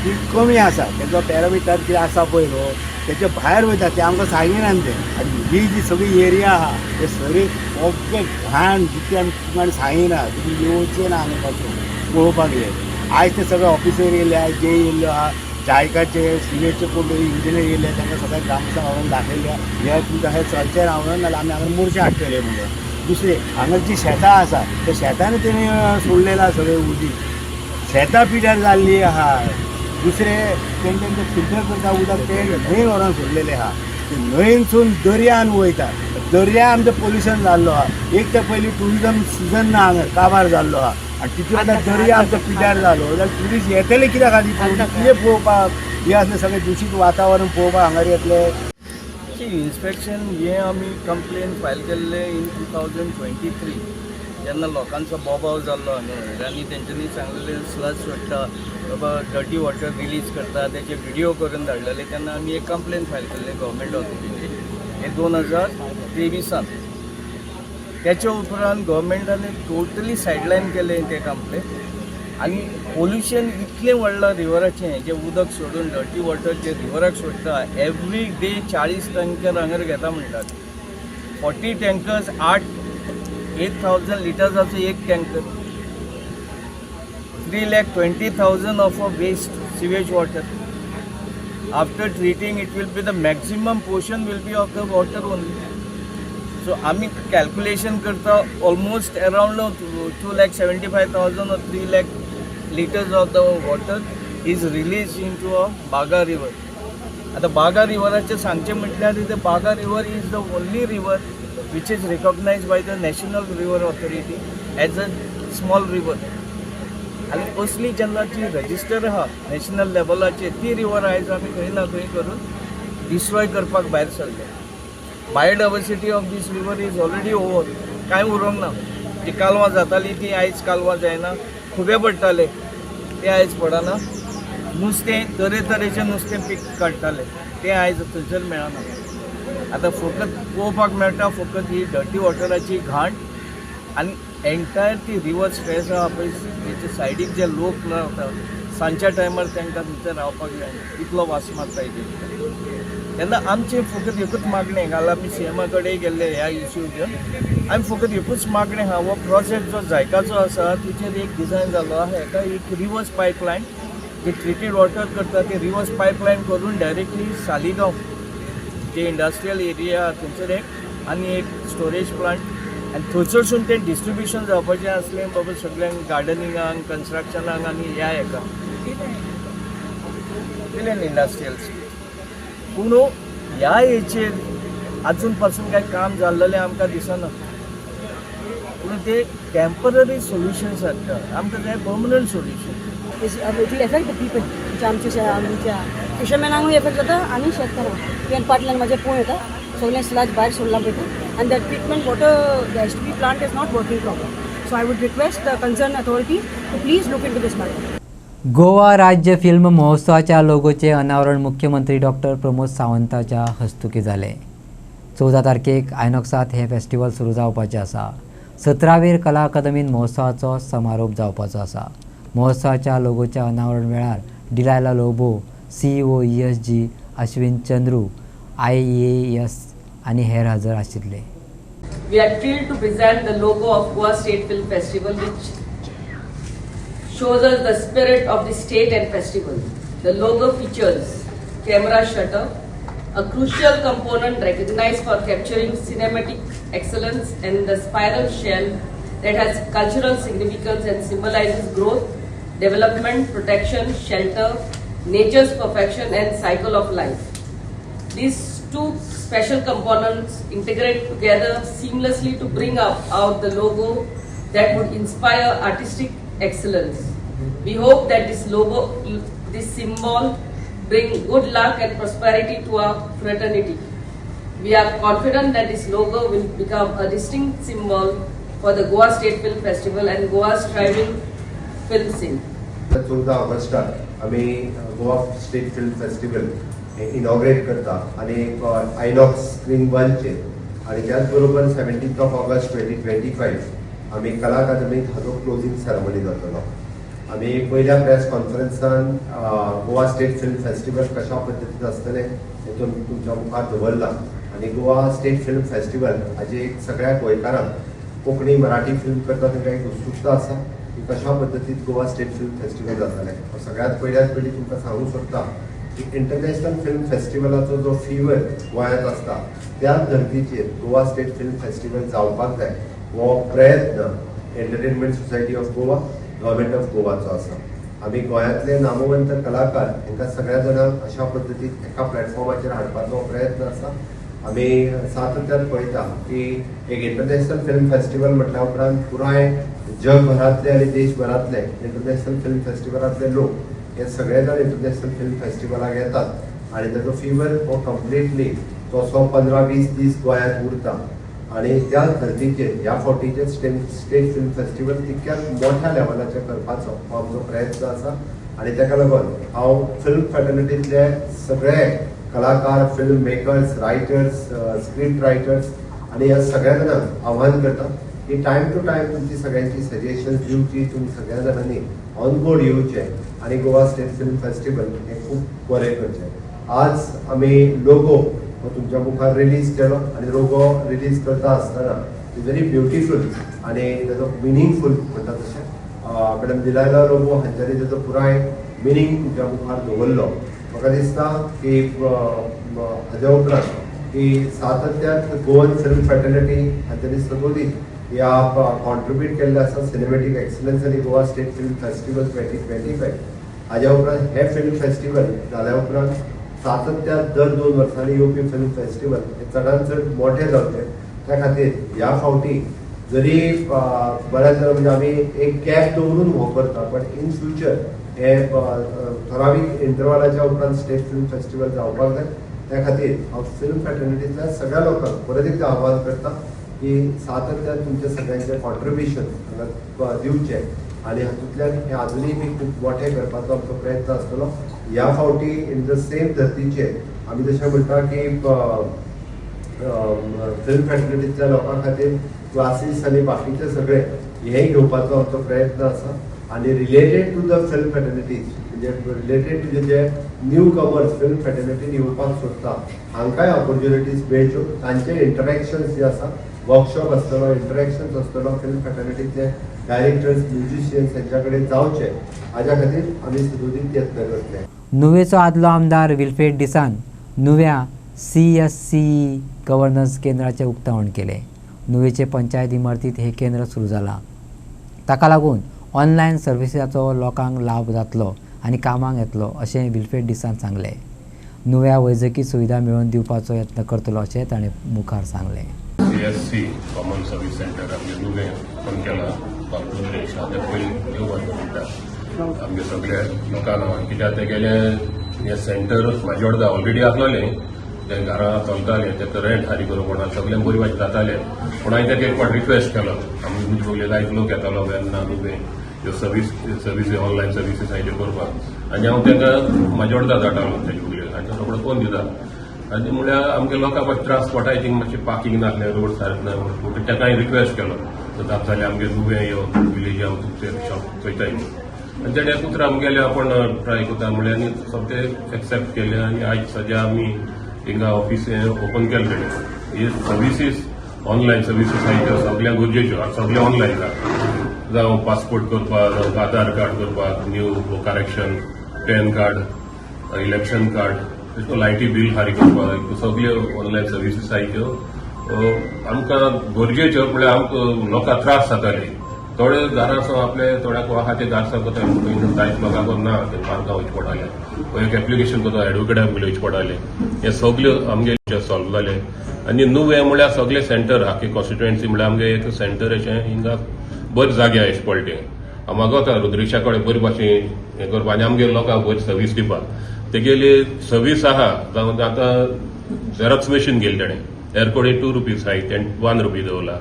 ती कमी आसा, तेंचो पॅरामिटर कितें आसा पळय न्हू तेचे भायर वयता ते आमकां सांगिनात ते. आनी ही जी सगळी एरिया आहा ते सगळी ओके घाण जितली आमी तुमकां सांगिना तुमी येवचें ना हांगा पासून पळोवपाक येय. आयज ते सगळे ऑफिसर येयले, आयज जे येयल्लो आहा जायकाचे सिवेजचे कोण तरी इंजिनियर येयले तांकां सगळ्या ग्रामस्थांक हांवें दाखयल्या हे तुमकां हे चलचें रावना नाल्यार आमी हांगा मोर्चे हाडटले म्हणून. दुसरे हांगा जी शेतां आसा त्या शेतांनी तेणी सोडलेला सगळें उदीक, शेतां पिड्यार जाल्ली आहा. दुसरे तेंचे फिल्टर करता उदक ते न्हंयेन व्हरोन सोडलेले आहा, ते न्हंयेनसून दर्यान वयता, दर्या आमचो पोल्युशन जाल्लो आहा. एक ते पयलीं टुरिजम सिजन ना हांगा काबार जाल्लो आहा, आनी तितून आतां दर्या आमचो पिड्यार जालो जाल्यार ट्युरिस्ट येतले कित्याक खातीर कितें पळोवपाक हे असलें सगळें दूशीत वातावरण पळोवपाक हांगा येतले. इन्स्पेक्शन हे आमी कंप्लेन फायल केल्ले इन 2023 जेन्ना लोकांचो बोबाव जाल्लो हांगा, आनी तेंच्यांनी सांगलेलें स्लज सोडटा बाबा डर्टी वॉटर रिलीज करता तेचे व्हिडिओ करून धाडलेले, तेन्ना आमी एक कंप्लेन फायल केल्ले गव्हर्मेंट ऑथॉरिटीचेर हे 2023. त्याच्या उपरांत गव्हर्मेंटान टोटली सायडलायन केले ते कंप्लेन, आनी पोल्युशन इतलें व्हडलां रिवराचें जें उदक सोडून डर्टी वॉटर जे रिवराक सोडटा एवरी डे 40 टँकर हांगर घेता म्हणटात. 40 टँकर्स 8,000 लिटर्साचो एक tanker, 3,20,000 of a waste sewage water. After treating it will be the maximum portion will be of the water only. So आम्ही calculation करता almost around 2,75,000 or 3 lakh liters of the water is released into a Baga river. आता बागा रिवराचे सांगचे म्हटल्यार the Baga river is the only river which is recognized by the National River Authority as a small river. आणि असली जेन्ना ती register आहा national लेवलाचेर ती रिवर आयज आमी खंय ना खंय करून डिस्ट्रॉय करपाक भायर सरले. Biodiversity of this river is already over, कांय उरोंक ना. जी कालवां जाताली ती आयज कालवां जायना, खुबे पडटाले ते आयज पडना. नुस्तें तरेतरेचें नुस्तें पीक काडटाले ते आयज थंयसर मेळना. आतां फकत पळोवपाक मेळटा फकत ही डर्टी वॉटराची घाण, आनी एंटायर ती रिवर स्ट्रेस आहा पळय तेचे सायडीक जे लोक रावता सांजच्या टायमार तांकां थंयसर रावपाक जायना, इतलो वास मारता तेजेर. तेन्ना आमचे फकत एकूच मागणें घाल आमी सीएमा कडेन गेल्ले ह्या इश्यू घेवन आमी फकत एकूच मागणें आहा हो प्रोजेक्ट जो जायकाचो आसा तेचेर एक डिजायन जाल्लो आहा हेका एक रिवर्स पायपलायन जे ट्रिटेड वॉटर करता ते रिवर्स पायपलायन करून डायरेक्टली सालिगांव जे इंडस्ट्रियल एरिया थंयसर एक आनी एक स्टोरेज प्लांट आनी थंयसरसून तें डिस्ट्रिब्युशन जावपाचें आसलें बाबा सगळ्यांक गार्डनिंगाक कन्स्ट्रक्शनाक आनी ह्या हेका दिलें इंडस्ट्रियल. पूण ह्या हेचेर आजून पासून कांय काम जाल्लेलें आमकां दिसना. पूण ते टेम्पररी सोल्युशन्स आसता, आमकां जाय permanent solution. It will affect the people. आमच्या फिशरमॅनांकूय एफेक्ट जाता आनी शेतकारांक. तुवें फाटल्यान म्हाजें पळोवन येता सगळें स्लज भायर सोडलां पळय आनी that treatment water the STP plant is not working proper. So I would request the concern authority to please look in to this matter. Goa राज्य फिल्म महोत्सवाच्या लोगोचे अनावरण मुख्यमंत्री डॉक्टर प्रमोद सावंताच्या हस्तुकी जाले. 14 तारखेक आयनॉक्सांत हे फेस्टिवल सुरू जावपाचें आसा. 17वेर कला अकादमीन महोत्सवाचो समारोप जावपाचो आसा. महोत्सवाच्या लोगोच्या अनावरण वेळार Delilah Lobo, CEO ESG, Ashwin Chandru, IAS आनी हेर हजर आशिल्ले. We are thrilled to present the logo of Goa State Film Festival, which shows us the spirit of the state and festival. The logo features camera shutter, a crucial component recognized for capturing cinematic excellence, and the spiral shell that has cultural significance and symbolizes growth, development, protection, shelter, nature's perfection, and cycle of life. These two special components integrate together seamlessly to bring out the logo that would inspire artistic excellence. We hope that this symbol bring good luck and prosperity to our fraternity. We are confident that this logo will become a distinct symbol for the Goa State Film Festival and Goa's thriving film scene. 14 ऑगस्टाक आम्ही Goa state film festival inaugurate करता आणि Inox screen 1चेर आणि त्याच बरोबर 17 August 2025 आम्ही कला अकादमीत हाजो क्लोजिंग सेरेमनी जातलो. आम्ही पहिल्या प्रेस कॉन्फरन्सान गोवा स्टेट फिल्म फेस्टिवल कशा पद्दतीन आसतले हेतून तुमच्या मुखार दवरला आणि गोवा स्टेट फिल्म फेस्टिवल हाजी एक सगळ्या गोंयकारांक कोंकणी मराठी फिल्म करता तांकां एक उत्सुकता आसा की कशा पद्दतीन गोवा स्टेट फिल्म फेस्टिवल जातलें. सगळ्यात पयली तुमकां सांगूंक सोदता की इंटरनॅशनल फिल्म फेस्टिवलाचो जो फीवर गोंयांत आसता त्याच धर्तीचेर गोवा स्टेट फिल्म फेस्टिवल जावपाक जाय हो प्रयत्न entertainment society of Goa government of गोवाचो आसा. आमी गोंयांतले नामवंत कलाकार हांकां सगळ्या जाणांक अशा पद्दतीन एका प्लॅटफॉर्माचेर हाडपाचो प्रयत्न आसा. आमी सातत्यान पळयता की एक इंटरनॅशनल फिल्म फेस्टिवल म्हटल्या उपरांत पुराय जगभरातले आनी देशभरातले इंटरनॅशनल फिल्म फेस्टिवलांतले लोक हे सगळे जाण इंटरनॅशनल फिल्म फेस्टिवलाक येतात आणि ताजो फीवर हो कंप्लिटली तसो 15-20 दीस गोंयांत उरता आणि त्या धर्तीचेर ह्या फावटीचेर स्टेट फिल्म फेस्टिवल तितक्याच मोठ्या लेवलाचेर करपाचो हो आमचो प्रयत्न आसा. आणि ताका लागून हांव फिल्म फॅटर्निटींतले सगळे कलाकार, film makers, writers, script writers आणि ह्या सगळ्या जाणांक आव्हान करता की टायम टू टायम तुमची सगळ्यांची सजेशन्स दिवची, तुमी सगळ्या जाणांनी ऑन बोर्ड येवचे आणि गोवा स्टेट फिल्म फेस्टिवल हे खूब बरें करचें. आज आमी लोगो हो तुमच्या मुखार रिलीज केलो आणि लोगो रिलीज करता आसतना व्हेरी ब्युटिफूल आणि ताजो मिनींगफूल म्हणटा तशें मॅडम दिलायला लोगो हांच्यांनी ताजो पुराय मिनींग तुमच्या मुखार दवरलो. म्हाका दिसता की हाज्या उपरांत की सातत्यान गोवन फिल्म फॅटर्निटी हांच्यांनी सदोदीत ह्या कॉन्ट्रिब्यूट केल्ले आसा सिनेमॅटीक एक्सलन्स आनी गोवा स्टेट फिल्म फेस्टिवल 2025. हाज्या उपरांत हे फिल्म फेस्टिवल जाल्या उपरांत सातत्यान दर 2 वर्सांनी येवपी फिल्म फेस्टिवल हे चडांत चड मोठे जावचे. त्या खातीर ह्या फावटी जरी बऱ्याच जाणां म्हणजे आमी एक गॅप दवरून हो करता पण इन फ्युचर हे ठरावीक इंटरवलाच्या उपरांत स्टेट फिल्म फेस्टिवल जावपाक जाय. त्या खातीर हांव फिल्म फॅटर्निटींतल्या सगळ्या लोकांक परत एकदा आव्हान करता की सातत्यान तुमचे सगळ्यांचे कॉन्ट्रिब्युशन हांगा दिवचे आणि हातूंतल्यान हे आजुनूय बी खूब मोठे करपाचो आमचो प्रयत्न आसतलो. ह्या फावटी इन द सेम धर्तीचेर आमी जशें म्हणटा की फिल्म फॅटर्निटींतल्या लोकां खातीर क्लासीस आनी बाकीचे सगळे हेय घेवपाचो आमचो प्रयत्न आसा. आणि रिलेटेड टू द फिल्म फॅटर्निटीज म्हणजे रिलेटेड टू जे न्यू कमर्स फिल्म फॅटर्निटीन येवपाक सोदता हांकांय ऑपॉर्च्युनिटीज मेळच्यो. तांचे इंटरॅक्शन्स जे आसा वर्कशॉप आसतलो, इंटरॅक्शन्स आसतलो, फिल्म फॅटर्निटीचे डायरेक्टर्स, म्युझिशियन्स हांच्या कडेन जावचे हाज्या खातीर आमी सदोदीत यत्न करतले. नुवेचो आदलो आमदार विल्फ्रेड डिसान नुव्या CSCE गव्हर्नन्स केंद्राचें उक्तावण केलें. नुवेचे पंचायत इमारतींत हे केंद्र सुरू जालां. ताका लागून ऑनलायन सर्विसाचो लोकांक लाभ जातलो आनी कामाक येतलो अशें विल्फ्रेड डिसान सांगलें. नुव्या वैजकी सुविधा मेळोवन दिवपाचो यत्न करतलो अशें ताणें मुखार सांगलें. CSC कॉमन सर्वीस सेंटर आमगे नुवें ओपन केला. पयलीं येवपाक पडटा आमगे सगळे लोकांक कित्याक ते गेले हे सेंटर म्हाजे अर्दा ऑलरेडी आसलोलें ते घरां चलतालें तेका रेंट फारीक करूंक पडना सगळें बरी भाशेन जातालें. पूण हांवें तेका एक फावट रिक्वेस्ट केलो आमी सगळे जायते लोक येतालो वेन्ना नुवें ह्यो सर्वीस ऑनलायन सर्विसीस हांवें करपाक आनी हांव ताका म्हाजे अर्दा धाडटालो तेजे फुडले तांचे रोखडो फोन दिता. आनी म्हळ्यार आमगे लोकांक मातशें ट्रान्सपोर्टाचें मातशें पार्किंग नासलें रोड सारक ना म्हणून ताका हांवें रिक्वेस्ट केलो जाता जाल्यार आमगे नुवें यो विलेज आमचे शॉप चोयताय आनी तेणे कुत्र आमगेले आपण ट्राय करता म्हळ्यार आनी सोबते एक्सेप्ट केले आनी आयज सद्या आमी हिंगा ऑफिस ओपन केले तेणे हे सर्विसीस ऑनलायन सर्विसीस आहाय त्यो सगळ्यांक गरजेच्यो सगळे ऑनलायन जावं पासपोर्ट करपाक जावं आधार कार्ड करपाक new correction PAN card election card तेशको लायटी बील फारीक करपाक सगळ्यो ऑनलायन सर्विसीस आहाय त्यो आमकां गरजेच्यो म्हळ्यार आमकां लोकांक त्रास जाताले थोडे घरांसून आपले थोड्याक खातीर घर करता जायत लोकांक ना ते पार्कां वयचे पडटाले एक एप्लिकेशन करता एडवोकेटाक वयचे पडटाले हे सगल्यो आमगे सॉल्व जाले आनी नुवें म्हळ्यार सगळे सेंटर आख्खे कॉन्स्टिट्युएन्सी म्हळ्यार आमगे एक सेंटर अशें हिंगा बरें जागे आहा पळटे म्हाका वता रुद्रेशा कडेन बरे भाशेन हें करपा आनी आमगे लोकांक बरी सर्वीस दिवपाक तेगेली सर्वीस आहा जावं आतां झेरॉक्स मशीन गेली तेणें एर कोडे ₹2 आहाय तेणें ₹1 दवरला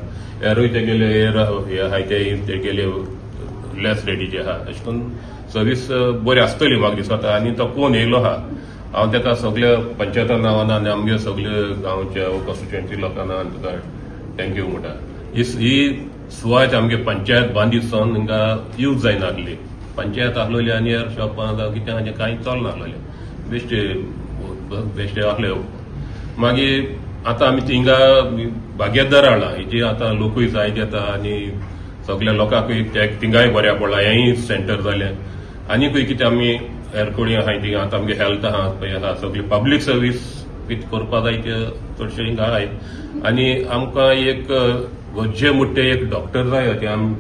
एरूय तेगेले एर हे आहाय तेगेले लेस रेटीचे आहा अशें करून सर्वीस बरी आसतली म्हाका दिसता आनी तो कोण येयलो आहा हांव तेका सगळ्या पंचायता नांवांना आनी आमगे सगळ्या गांवच्या कॉन्स्टिट्युएन्सी लोकांना तुका थँक्यू म्हणटा ही सुवात आमगे पंचायत बांदीत सावन हिंगा यूज जायना आसली पंचायत आसलोली आनी एर शॉपां जावं कितें हाजें कांय चलना आसलोलें बेश्टे आसले मागीर आतां आमी हिंगा बागेदार हाडला हेजी आतां लोकूय जायत येता आनी सगळ्या लोकांकूय थिंगाय बऱ्या पडला हेंय सेंटर जालें आनीकूय कितें आमी एरकोडी आहाय थिंगा आतां आमगे हेल्थ आहा पळय आहा सगळी पब्लीक सर्वीस कितें करपा जाय ते चडशे हिंगा आहाय आनी आमकां एक गरजे मुट्टे एक डॉक्टर जाय ते आमी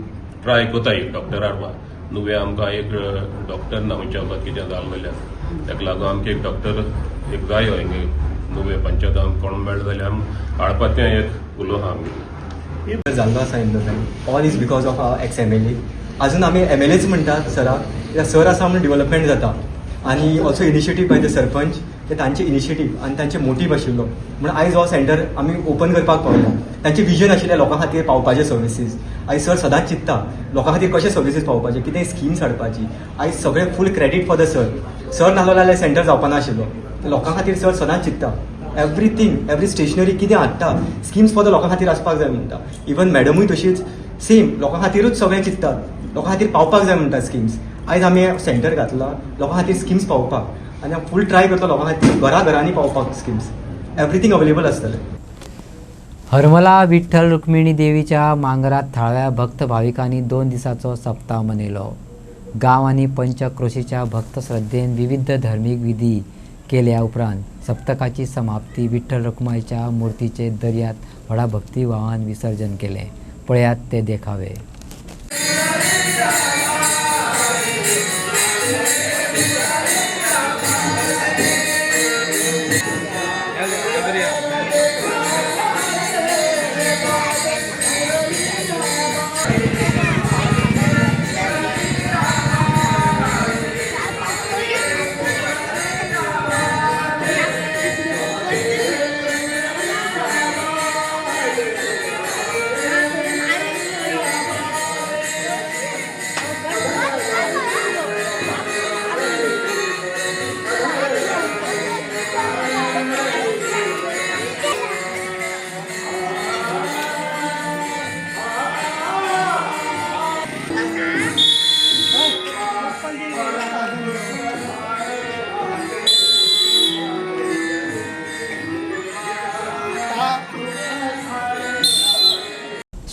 ट्राय कोताय एक डॉक्टर हाडपाक नुवें आमकां एक डॉक्टर ना खंयच्या कितें जालें जाल्यार ताका लागून आमकां एक डॉक्टर एक जाय हिंगा नुवें पंचायत आमकां कोण मेळ्ळें जाल्यार हाडपाचें एक उलो आहा आमगे जाल्लो आसा in the time all is because of our ex MLA अजून आमी MLAच म्हणटात सराक कित्याक सर आसा म्हणून डेव्हलपमेंट जाता आनी also initiative by the sarpanch ते तांचे इनिशिएटीव आनी तांचे मोटीव आशिल्लो म्हणून आयज हो सेंटर आमी ओपन करपाक पावला तांचे विजन आशिल्लें लोकां खातीर पावपाचे सर्विसीस आयज सर सदांच चिंतता लोकां खातीर कशे सर्विसीस पावपाचे कितें स्किम्स हाडपाची आयज सगळें फूल क्रेडीट फॉर द सर नासलो जाल्यार सेंटर जावपा नाशिल्लो लोकां खातीर सर सदांच चिंतता एवरीथींग एवरी स्टेशनरी कितें हाडटा स्किम्स फॉर द लोकां खातीर आसपाक जाय म्हणटा इवन मॅडमूय तशीच सेम लोकां खातीरूच सगळें चिंततात लोकां खातीर पावपाक जाय म्हणटा स्किम्स आयज आमी सेंटर घातला लोकां खातीर स्किम्स पावपाक आनी फूल ट्राय करता लोकां खातीर घरांनी पावपाक स्किम्स एवरीथींग अवेलेबल आसतलें हरमला विठ्ठल रुक्मिणी देवीच्या मांगरात थळाव्या भक्त भाविकांनी 2 दिसाचो सप्ताह मनयलो गांव आनी पंचक्रोशीच्या भक्त श्रद्धेन विविध धर्मीक विधी केल्या उपरांत सप्तकाची समाप्ती विठ्ठल रुक्माईच्या मुर्तीचे दर्यांत व्हडा भक्ती भावान विसर्जन केले पळयात ते देखावे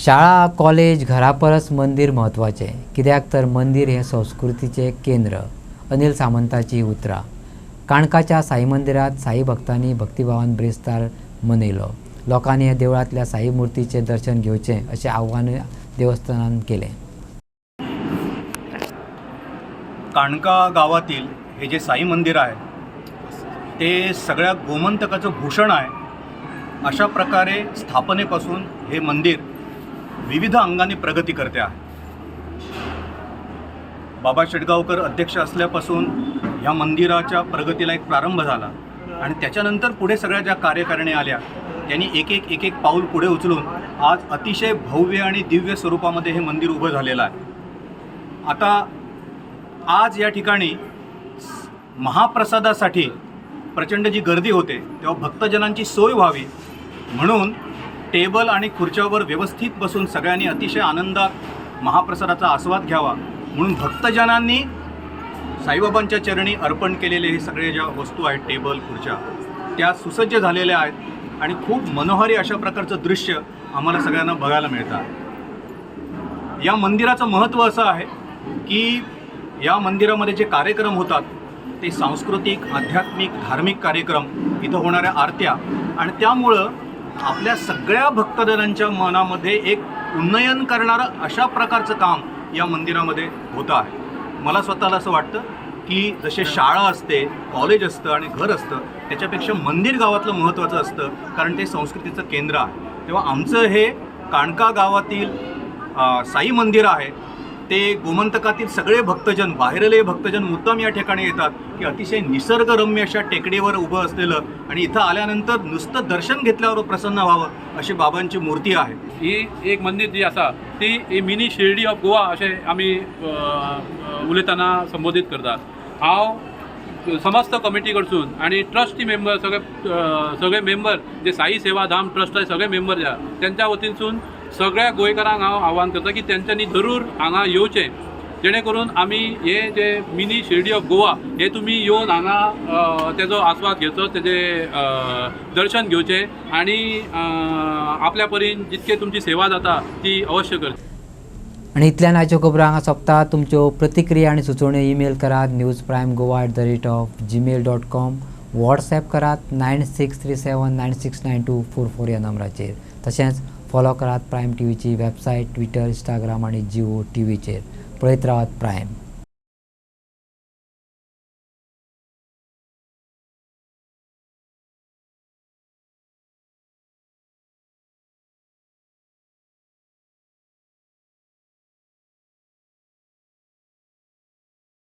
शाळा कॉलेज घरा परस मंदिर महत्वाचे कित्याक तर मंदिर हे संस्कृतीचे केंद्र अनिल सामंताची उतरां काणकाच्या साई मंदिरात साई भक्तांनी भक्तिभावान ब्रेस्तार मनयलो लोकांनी ह्या देवळांतल्या साई मुर्तीचे दर्शन घेवचें अशें आव्हान देवस्थानान केलें काणका गावातील हे जे साई मंदिर आहे ते सगळ्या गोमंतकाचं भूषण आहे अशा प्रकारे स्थापनेपासून हे मंदिर विविध अंगाने प्रगती करते आहे बाबा शेटगावकर अध्यक्ष असल्यापासून या मंदिराच्या प्रगतीला एक प्रारंभ झाला आणि त्याच्यानंतर पुढे सगळ्या ज्या कार्यकारिणी आल्या त्यांनी एक एक पाऊल पुढे उचलून आज अतिशय भव्य आणि दिव्य स्वरूपामध्ये हे मंदिर उभं झालेलं आहे आता आज या ठिकाणी महाप्रसादासाठी प्रचंड जी गर्दी होते तेव्हा भक्तजनांची सोय व्हावी म्हणून टेबल आणि खुर्च्यावर व्यवस्थित बसून सगळ्यांनी अतिशय आनंदात महाप्रसादाचा आस्वाद घ्यावा म्हणून भक्तजनांनी साईबाबांच्या चरणी अर्पण केलेले हे सगळे ज्या वस्तू आहेत, टेबल खुर्च्या, त्या सुसज्ज झालेल्या आहेत आणि खूप मनोहारी अशा प्रकारचं दृश्य आम्हाला सगळ्यांना बघायला मिळतं. या मंदिराचं महत्त्व असं आहे की या मंदिरामध्ये जे कार्यक्रम होतात ते सांस्कृतिक, आध्यात्मिक, धार्मिक कार्यक्रम, इथं होणाऱ्या आरत्या, आणि त्यामुळं आपल्या सगळ्या भक्तजनांच्या मनामध्ये एक उन्नयन करणारं अशा प्रकारचं काम या मंदिरामध्ये होतं आहे. मला स्वतःला असं वाटतं की जसे शाळा असते, कॉलेज असतं आणि घर असतं, त्याच्यापेक्षा मंदिर गावातलं महत्त्वाचं असतं, कारण ते संस्कृतीचं केंद्र आहे. तेव्हा आमचं हे काणका गावातील साई मंदिर आहे ते गोमंतकातील सगळे भक्तजन, बाहेरले भक्तजन मुद्दाम या ठिकाणी येतात की अतिशय निसर्गरम्य अशा टेकडीवर उभं असलेलं आणि इथं आल्यानंतर नुसतं दर्शन घेतल्यावर प्रसन्न व्हावं अशी बाबांची मूर्ती आहे. ही एक मंदिर जी आसा ती मिनी शिर्डी ऑफ गोवा अशें आमी उलयतना संबोधीत करतात. हांव समस्त कमिटी कडसून आणि ट्रस्टी मेंबर सगळे मेंबर जे साई सेवा धाम ट्रस्टाचे सगळे मेंबर जे आसा त्यांच्या वतीनसून सगळ्या गोंयकारांक हांव आव्हान करता की तेंच्यांनी जरूर हांगा येवचें, जेणे करून आमी हे जे मिनी शिर्डी ऑफ गोवा हे तुमी येवन हांगा तेजो आस्वाद घेवचो, तेजे दर्शन घेवचें आणि आपल्या परीन जितके तुमची सेवा जाता ती अवश्य करची. आणि इतल्यान आयच्यो खबरो हांगा सोंपतात. तुमच्यो प्रतिक्रिया आनी सुचोवण्यो ईमेल करात newsprimegoa@gmail.com. व्हॉट्सॲप करात 9637969244 ह्या नंबराचेर. तशेंच फॉलो करात प्रायम टीव्हीची वेबसायट, ट्विटर, इंस्टाग्राम आणि जिओ टीव्हीचेर. पळयत रावात प्रायम.